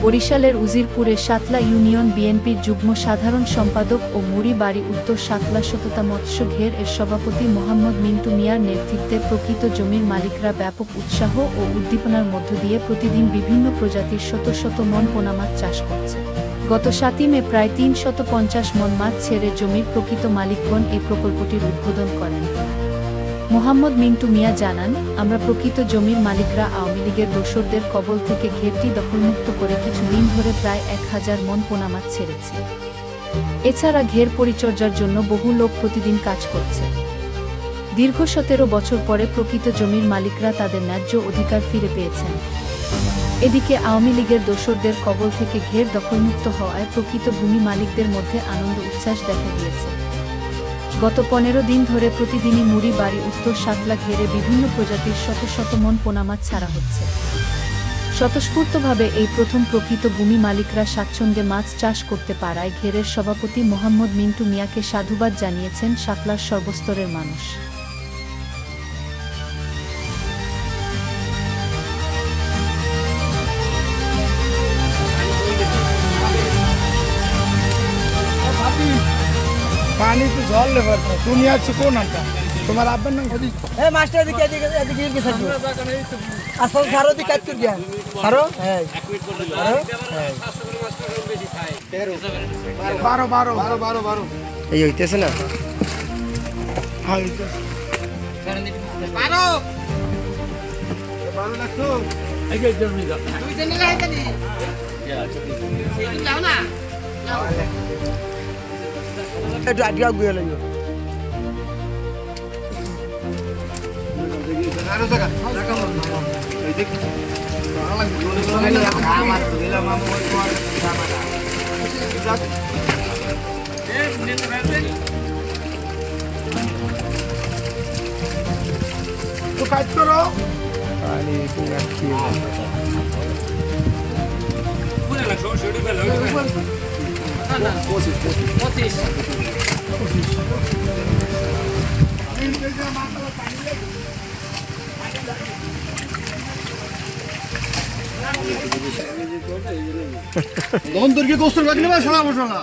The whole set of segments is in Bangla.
বরিশালের উজিরপুরের সাতলা ইউনিয়ন বিএনপির যুগ্ম সাধারণ সম্পাদক ও মুড়ি বাড়ি উত্তর সাতলা শততা মৎস্য ঘের এর সভাপতি মোহাম্মদ মিন্টু মিয়ার নেতৃত্বে প্রকৃত জমির মালিকরা ব্যাপক উৎসাহ ও উদ্দীপনার মধ্য দিয়ে প্রতিদিন বিভিন্ন প্রজাতির শত শত মন পোনা মাছ চাষ করছে। গত 7 মে প্রায় 350 মন মাছ ছেড়ে জমির প্রকৃত মালিকগণ এই প্রকল্পটির উদ্বোধন করেন। মোহাম্মদ মিন্টু মিয়া জানান, আমরা প্রকৃত জমির মালিকরা আওয়ামী লীগের দোসরদের কবল থেকে ঘেরটি দখলমুক্ত করে কিছুদিন ধরে প্রায় 1000 মন পোনা মাছ ছেড়েছি। এছাড়া ঘের পরিচর্যার জন্য বহু লোক প্রতিদিন কাজ করছে। দীর্ঘ 17 বছর পরে প্রকৃত জমির মালিকরা তাদের ন্যায্য অধিকার ফিরে পেয়েছেন। এদিকে আওয়ামী লীগের দোসরদের কবল থেকে ঘের দখলমুক্ত হওয়ায় প্রকৃত ভূমি মালিকদের মধ্যে আনন্দ উচ্ছ্বাস দেখা দিয়েছে। গত 15 দিন ধরে প্রতিদিনই মুড়ি বাড়ি উত্তর সাতলা ঘেরে বিভিন্ন প্রজাতির শত শত মন পোনা মাছ ছাড়া হচ্ছে। স্বতঃস্ফূর্তভাবে এই প্রথম প্রকৃত ভূমি মালিকরা স্বাচ্ছন্দ্যে মাছ চাষ করতে পারায় ঘেরের সভাপতি মোহাম্মদ মিন্টু মিয়াকে সাধুবাদ জানিয়েছেন সাতলার সর্বস্তরের মানুষ। पानी तो झोल ले पड़ता दुनिया चुको ना था तुम्हारा आप बनना ए मास्टर एदिके एदिके एदिके के साथ असल सारो दी काट कर गया सारो है 12 এই হইতেছে না হ্যাঁ হইতেছে 12 লাগতো এই যে জমি দাও তুই জানি না এটা নি যাও না এটা আডিয়া গুয়ে লইও আরো জায়গা জায়গা এই দেখ আমার দিলা মামু ওই কোয়ার জামাটা এ নিতে পারবে তো কাট করো আরে তুই রাখি পুরো লাগো শোড়ি বেলা কোশিশ दोन तुर्की कोस्टर लगने में सलाम होगा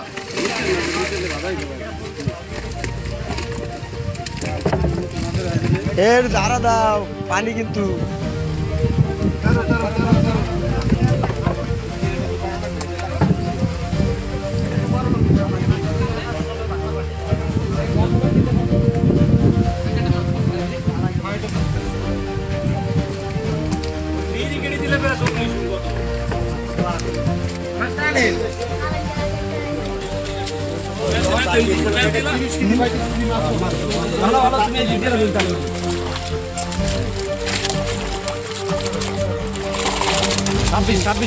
এর ধারা দাও পানি কিন্তু ছাব্বিশ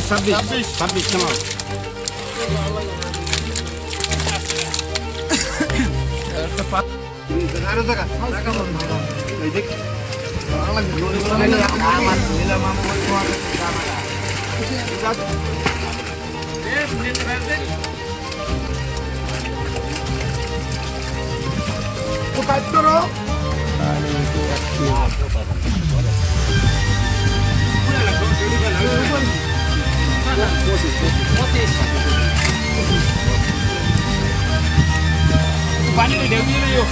কাজ করো পানি ঢেউ দিয়ে নিও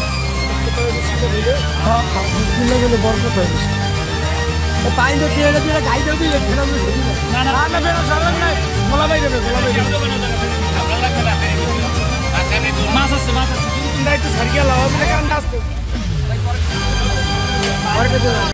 বরকত হয়ে গেছে পানি তো দিয়ে দিয়ে গাই দেও দিলে না না না বেরো সরল নাই মোলা ভাই দেবে মাছ আছে তুমি একটু সারিয়া লাও আমি কারণ আসতো